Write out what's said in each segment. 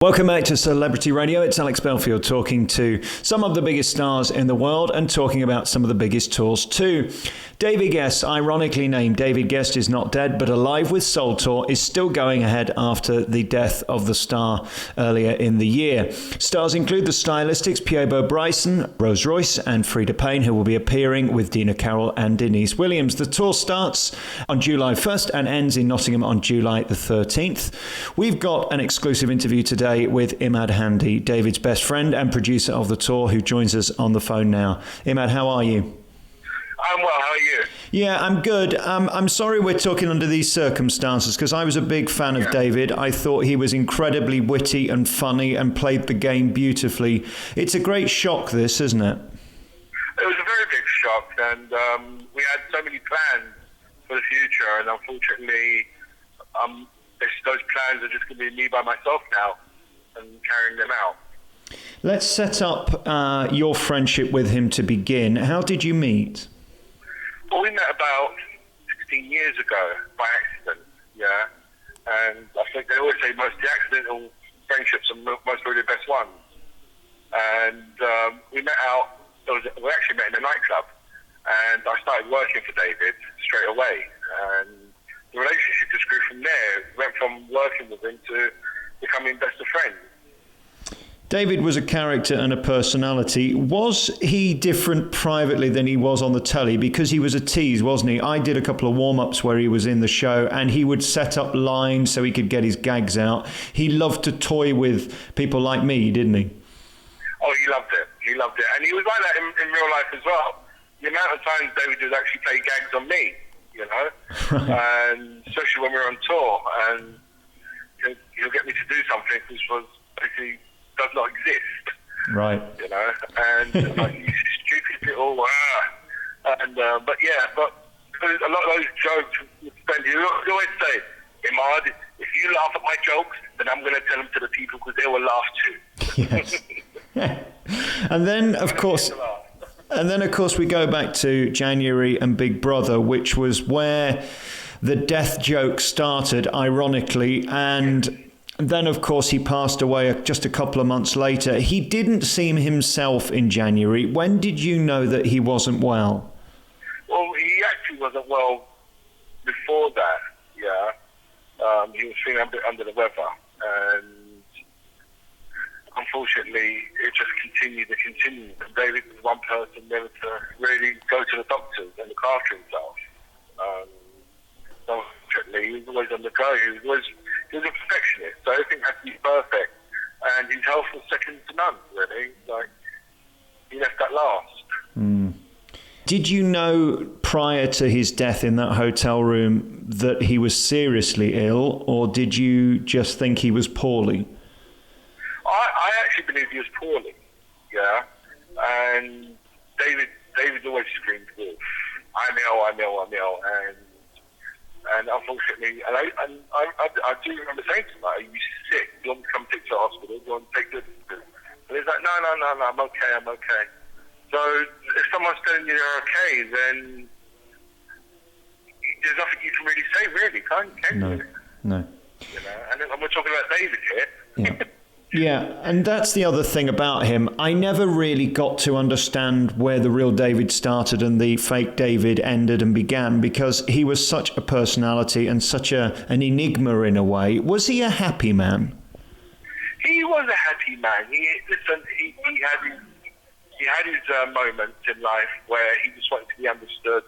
Welcome back to Celebrity Radio. It's Alex Belfield talking to some of the biggest stars in the world and talking about some of the biggest tours too. David Gest, ironically named David Gest is not dead but alive with Soul Tour, is still going ahead after the death of the star earlier in the year. Stars include the Stylistics, Piebo Bryson, Rose Royce and Frida Payne, who will be appearing with Dina Carroll and Denise Williams. The tour starts on July 1st and ends in Nottingham on July the 13th. We've got an exclusive interview today with Imad Handi, David's best friend and producer of the tour, who joins us on the phone now. Imad, how are you? I'm well, how are you? Yeah, I'm good. I'm sorry we're talking under these circumstances because I was a big fan of David. I thought he was incredibly witty and funny and played the game beautifully. It's a great shock, this, isn't it? It was a very big shock, and we had so many plans for the future, and unfortunately, those plans are just going to be me by myself now and carrying them out. Let's set up your friendship with him to begin. How did you meet? Well, we met about 16 years ago by accident, yeah. And I think they always say most of the accidental friendships are most really the best ones. And we met out, we actually met in a nightclub. And I started working for David straight away. And the relationship just grew from there. Went from working with him to becoming best of friends. David was a character and a personality. Was he different privately than he was on the telly? Because he was a tease, wasn't he? I did a couple of warm-ups where he was in the show and he would set up lines so he could get his gags out. He loved to toy with people like me, didn't he? Oh, he loved it. He loved it. And he was like that in real life as well. The amount of times David would actually play gags on me, you know? Right. And especially when we were on tour. And he'll get me to do something which was basically does not exist. Right. You know? And like, you stupid little... but a lot of those jokes, you always say, Imad, if you laugh at my jokes, then I'm going to tell them to the people because they will laugh too. Yes. And then, of course... And then, of course, we go back to January and Big Brother, which was where the death joke started, ironically. And then, of course, he passed away just a couple of months later. He didn't seem himself in January. When did you know that he wasn't well? Well, he actually wasn't well before that, yeah. He was feeling a bit under the weather. And unfortunately, it just continued to continue. And David was one person never to really go to the doctors and look after himself. So unfortunately, he was always on the go. He was a perfectionist, so everything had to be perfect. And his health was second to none, really. Like, he left that last. Mm. Did you know prior to his death in that hotel room that he was seriously ill, or did you just think he was poorly? I actually believe he was poorly, yeah. And David always screamed wolf. I'm ill. And unfortunately, I do remember saying to him, like, are you sick? Do you want me to come take you to the hospital? Do you want to take this? And he's like, no, I'm okay. So if someone's telling you they're okay, then there's nothing you can really say, really, can you? No. You know, and we're talking about David here. Yeah. Yeah, and that's the other thing about him. I never really got to understand where the real David started and the fake David ended and began, because he was such a personality and such an enigma in a way. Was he a happy man? He was a happy man. He had his moments in life where he just wanted to be understood.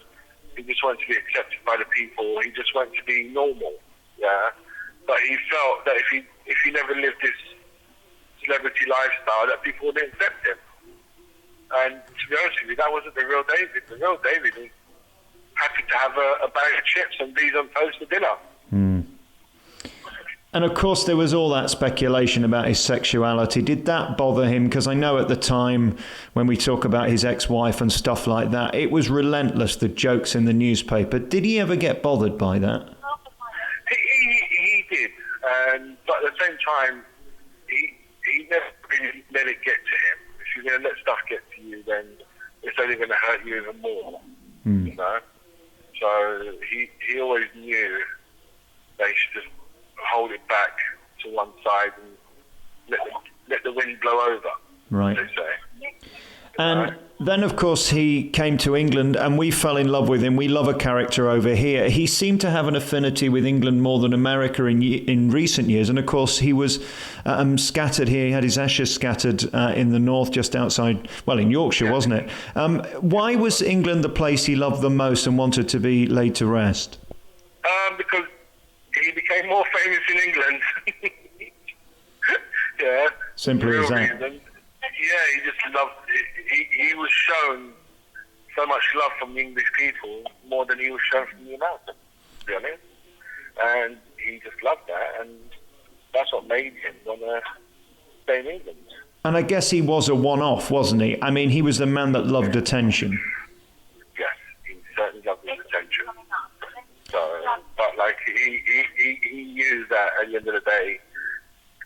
He just wanted to be accepted by the people. He just wanted to be normal. Yeah, but he felt that if he never lived this celebrity lifestyle, that people wouldn't accept him. And to be honest with you, that wasn't the real David. The real David was happy to have a bag of chips and bees on toast for dinner. Mm. And of course there was all that speculation about his sexuality. Did that bother him? Because I know at the time when we talk about his ex-wife and stuff like that, it was relentless, the jokes in the newspaper. Did he ever get bothered by that? He did. But at the same time, he never really let it get to him. If you're going to let stuff get to you, then it's only going to hurt you even more. You know? So he always knew that he should just hold it back to one side and wind blow over, Right. they say. And then, of course, he came to England and we fell in love with him. We love a character over here. He seemed to have an affinity with England more than America in recent years. And, of course, he was scattered here. He had his ashes scattered in the north, just outside, well, in Yorkshire, wasn't it? Why was England the place he loved the most and wanted to be laid to rest? Because he became more famous in England. Yeah. Simple as that. Reason. Yeah, he just loved it. He was shown so much love from the English people more than he was shown from the Americans, to be honest. And he just loved that, and that's what made him want to stay in England. And I guess he was a one-off, wasn't he? I mean, he was the man that loved attention. Yes, he certainly loved his attention. So, but like he knew that at the end of the day,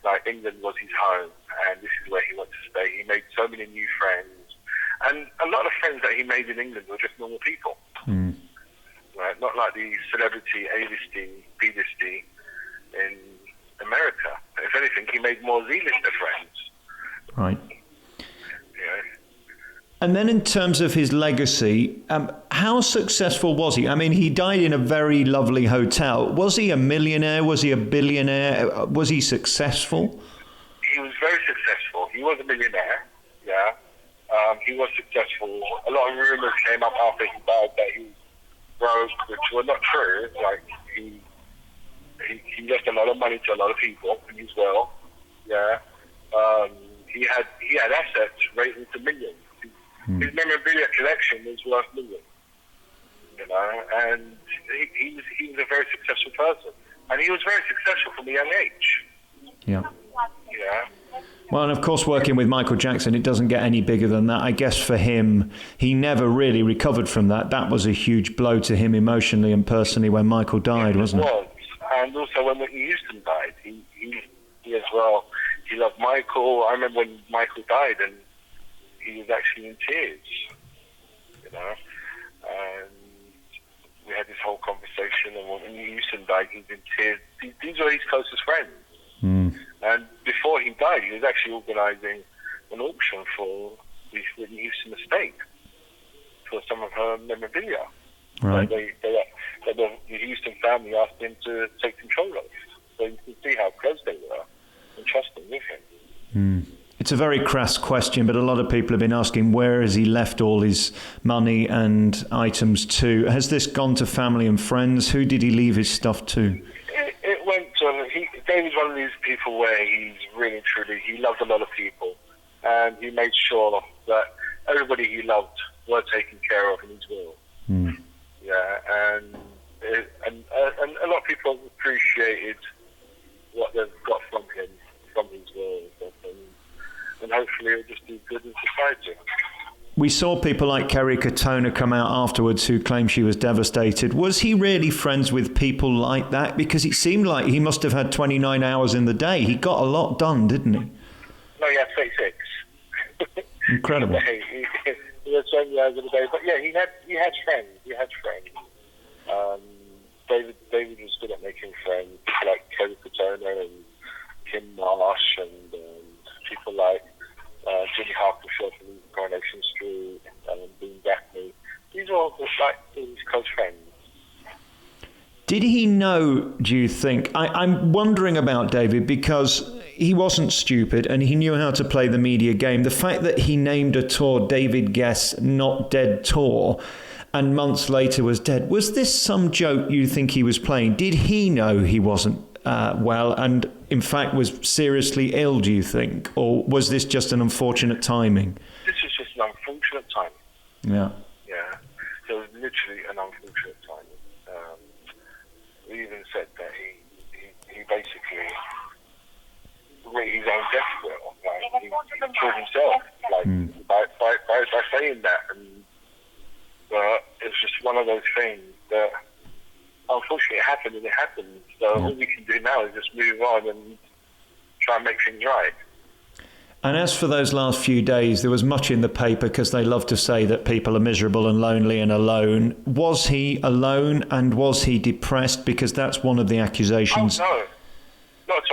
like England was his home, and this is where he wanted to stay. He made so many new friends, and a lot of friends that he made in England were just normal people, right? Not like the celebrity A-listy, B-listy in America. If anything, he made more Z-lister friends. Right. Yeah. And then in terms of his legacy, how successful was he? I mean, he died in a very lovely hotel. Was he a millionaire? Was he a billionaire? Was he successful? He was very successful. He was a millionaire, yeah. He was successful. A lot of rumours came up after he died that he was broke, which were not true. Like, he left a lot of money to a lot of people in his will, yeah. He had assets raised into millions. His memorabilia collection was worth millions, you know, and he was a very successful person. And he was very successful from a young age. Yeah. Yeah. Well, and of course, working with Michael Jackson, it doesn't get any bigger than that. I guess for him, he never really recovered from that. That was a huge blow to him emotionally and personally when Michael died, wasn't it? It was. And also when Whitney Houston died, he as well, he loved Michael. I remember when Michael died and he was actually in tears, you know. And we had this whole conversation, and when Whitney Houston died, he was in tears. These were his closest friends. And before he died, he was actually organising an auction for the Whitney Houston estate for some of her memorabilia. Right. So the Houston family asked him to take control of it. So you can see how close they were and trusting with him. It's a very crass question, but a lot of people have been asking, where has he left all his money and items to? Has this gone to family and friends? Who did he leave his stuff to? It went to... David's one of these people where he's really, truly... He loved a lot of people. And he made sure that everybody he loved were taken care of in his will. Yeah, and a lot of people appreciated what they've got from him, from his will. And hopefully it'll just do good in society. We saw people like Kerry Katona come out afterwards who claimed she was devastated. Was he really friends with people like that? Because it seemed like he must have had 29 hours in the day. He got a lot done, didn't he? No, he had 36. Incredible. He had 20 hours in the day. But yeah, he had friends. David was good at making friends, people like Kerry Katona and Kim Marsh and people like Jimmy Harkness from Coronation Street and Dean Gaffney. These are all like his close friends. Did he know, do you think? I'm wondering about David because he wasn't stupid and he knew how to play the media game. The fact that he named a tour David Gest Not Dead Tour and months later was dead, was this some joke you think he was playing? Did he know he wasn't well and in fact was seriously ill, do you think? Or was this just an unfortunate timing? This was just an unfortunate timing. Yeah. Yeah. It was literally an unfortunate timing. We even said that he basically wrote his own death will. Like, he killed himself by saying that. And it's just one of those things that unfortunately it happened and it happened. So all we can do now is just move on and try and make things right. And as for those last few days, there was much in the paper because they love to say that people are miserable and lonely and alone. Was he alone and was he depressed? Because that's one of the accusations. Oh, no. Not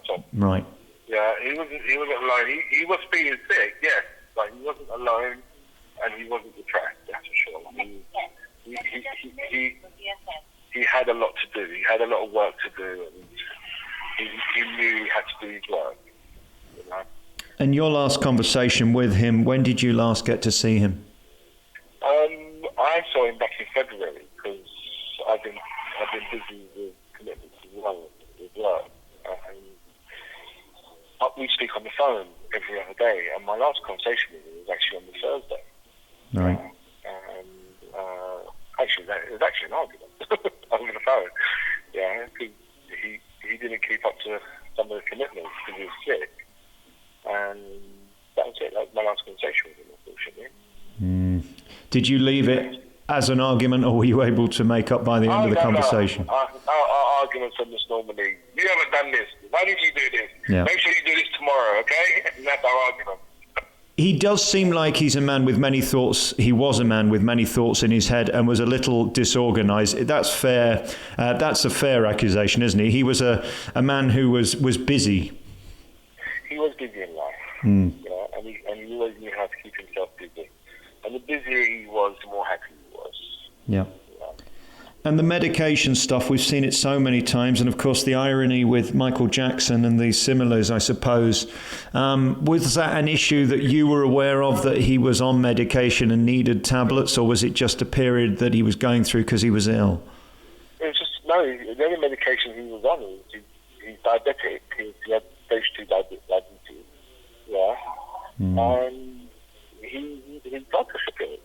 at all. Right. Yeah, he wasn't alone. He was feeling sick, yes, but he wasn't alone, and he wasn't depressed. That's for sure. He had a lot to do. He had a lot of work to do, and he knew he had to do his work. You know? And your last conversation with him, when did you last get to see him? I saw him back in February because I've been busy with commitments as well with work. We speak on the phone every other day, and my last conversation with him was actually on the Thursday. Right. Actually, it was actually an argument over the phone. Yeah, because he didn't keep up to some of the commitments because he was sick, and that was it. That was my last conversation with him, unfortunately. Did you leave it as an argument, or were you able to make up by the end of the conversation? Our arguments are just normally, you haven't done this. Why did you do this? Yeah. Make sure you do this tomorrow, okay? And that's our argument. He does seem like he's a man with many thoughts. He was a man with many thoughts in his head and was a little disorganized. That's fair. That's a fair accusation, isn't he? He was a man who was busy. He was busy in life. Yeah, and he always knew how to keep himself busy. And the busier he was, the more happy he was. Yeah. And the medication stuff, we've seen it so many times. And of course, the irony with Michael Jackson and these similars, I suppose. Was that an issue that you were aware of, that he was on medication and needed tablets, or was it just a period that he was going through because he was ill? It was just, no, the only medication he was on, he's diabetic. He had stage 2 diabetes. Yeah. And his blood pressure pills.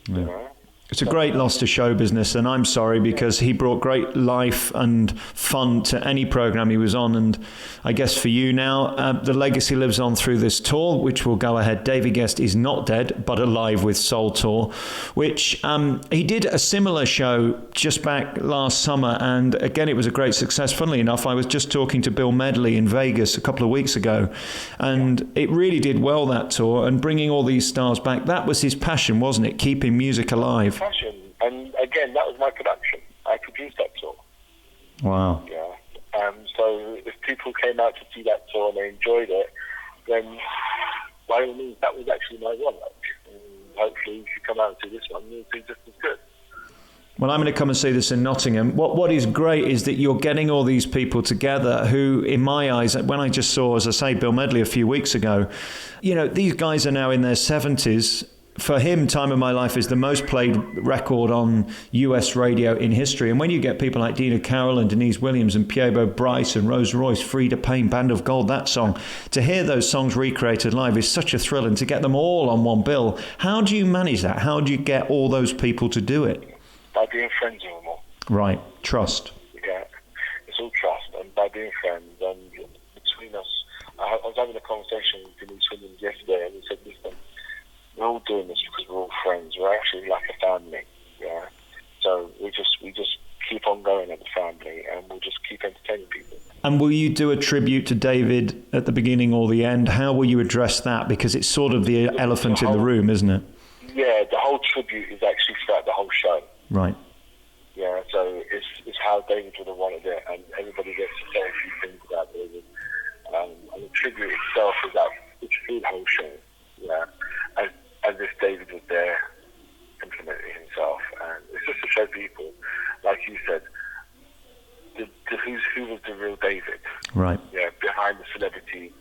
Yeah. You know? It's a great loss to show business, and I'm sorry, because he brought great life and fun to any program he was on. And I guess for you now, the legacy lives on through this tour, which will go ahead. David Gest is not dead, but alive with Soul Tour, which he did a similar show just back last summer. And again, it was a great success. Funnily enough, I was just talking to Bill Medley in Vegas a couple of weeks ago, and it really did well, that tour, and bringing all these stars back. That was his passion, wasn't it? Keeping music alive. Passion. And again, that was my production. I produced that tour. Wow. Yeah. So if people came out to see that tour and they enjoyed it, then by all means, that was actually my one. And hopefully, if you come out and see this one, you'll see just as good. Well, I'm going to come and see this in Nottingham. What is great is that you're getting all these people together who, in my eyes, when I just saw, as I say, Bill Medley a few weeks ago, you know, these guys are now in their 70s. For him, Time of My Life is the most played record on US radio in history. And when you get people like Dina Carroll and Denise Williams and Piebo Bryce and Rose Royce, Frida Payne, Band of Gold, that song, to hear those songs recreated live is such a thrill, and to get them all on one bill. How do you manage that? How do you get all those people to do it? By being friends with them all. Right. Trust. Yeah. It's all trust. And by being friends, and between us, I was having a conversation with Denise Williams yesterday, and he said, listen, we're all doing this because we're all friends. We're actually like a family, yeah. So we just keep on going as a family, and we'll just keep entertaining people. And will you do a tribute to David at the beginning or the end? How will you address that? Because it's sort of the elephant in the room, isn't it? Yeah, the whole tribute is actually throughout the whole show. Right. Yeah, so it's how David would have wanted it, and everybody gets to say a few things about David. And the tribute itself is that it's through the whole show. Yeah. As if David was there implementing himself, and it's just to show people, like you said, who was the real David, right? Yeah, behind the celebrity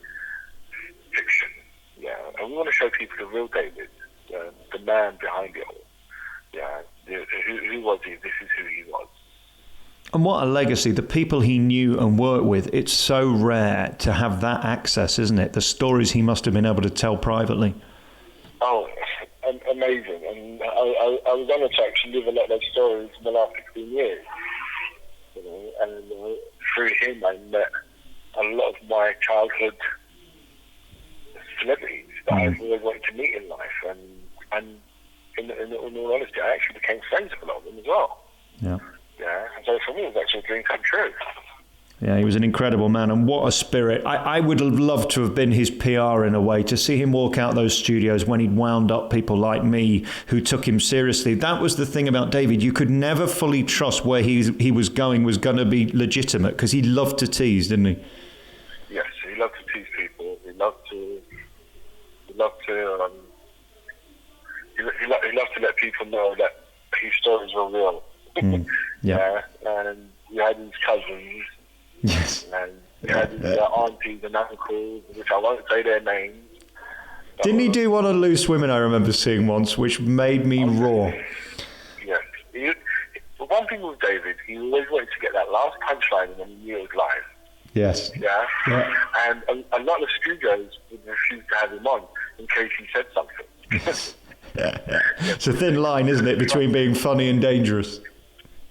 fiction, yeah. And we want to show people the real David, the man behind it all, yeah. Who was he? This is who he was. And what a legacy! The people he knew and worked with. It's so rare to have that access, isn't it? The stories he must have been able to tell privately. Oh, amazing. And I was honoured to actually live a lot of those stories in the last 16 years. You know, and through him I met a lot of my childhood celebrities that I've always wanted to meet in life. And in all honesty, I actually became friends with a lot of them as well. Yeah. Yeah, and so for me it was actually a dream come true. Yeah, he was an incredible man, and what a spirit. I would have loved to have been his PR in a way, to see him walk out those studios when he'd wound up people like me who took him seriously. That was the thing about David. You could never fully trust where he was going to be legitimate, because he loved to tease, didn't he? Yes. He loved to let people know that his stories were real. Yeah. And he had his cousins. Yes. And he had his aunties and uncles, which I won't say their names. Didn't he do one on Loose Women I remember seeing once, which made me roar? Yes. But one thing with David, he always wanted to get that last punchline when he knew it was live. Yes. Yeah? Yeah. And a lot of studios would refuse to have him on in case he said something. It's a thin line, isn't it, between being funny and dangerous?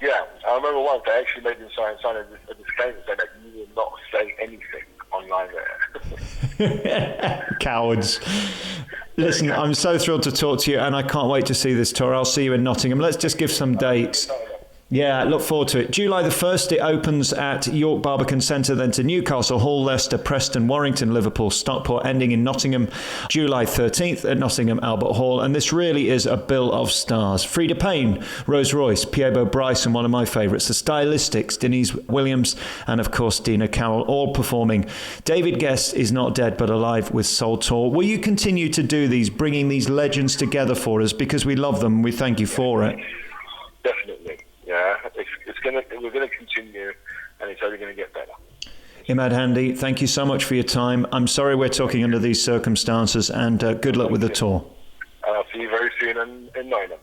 Yeah. I remember once they actually made him sign a disclaimer saying that you will not say anything online there. Cowards. Listen, I'm so thrilled to talk to you, and I can't wait to see this tour. I'll see you in Nottingham. Let's just give some dates. Yeah, look forward to it. July the 1st, it opens at York Barbican Centre, then to Newcastle, Hull, Leicester, Preston, Warrington, Liverpool, Stockport, ending in Nottingham. July 13th at Nottingham Albert Hall. And this really is a bill of stars. Frida Payne, Rose Royce, Piebo Bryson, one of my favourites, the Stylistics, Denise Williams, and of course Dina Carroll, all performing. David Gest is not dead but alive with Soul Tour. Will you continue to do these, bringing these legends together for us? Because we love them. We thank you for it. Definitely. Yeah, we're going to continue, and it's only going to get better. Imad Handi, thank you so much for your time. I'm sorry we're talking under these circumstances, and good luck with the tour. I'll see you very soon in Nottingham.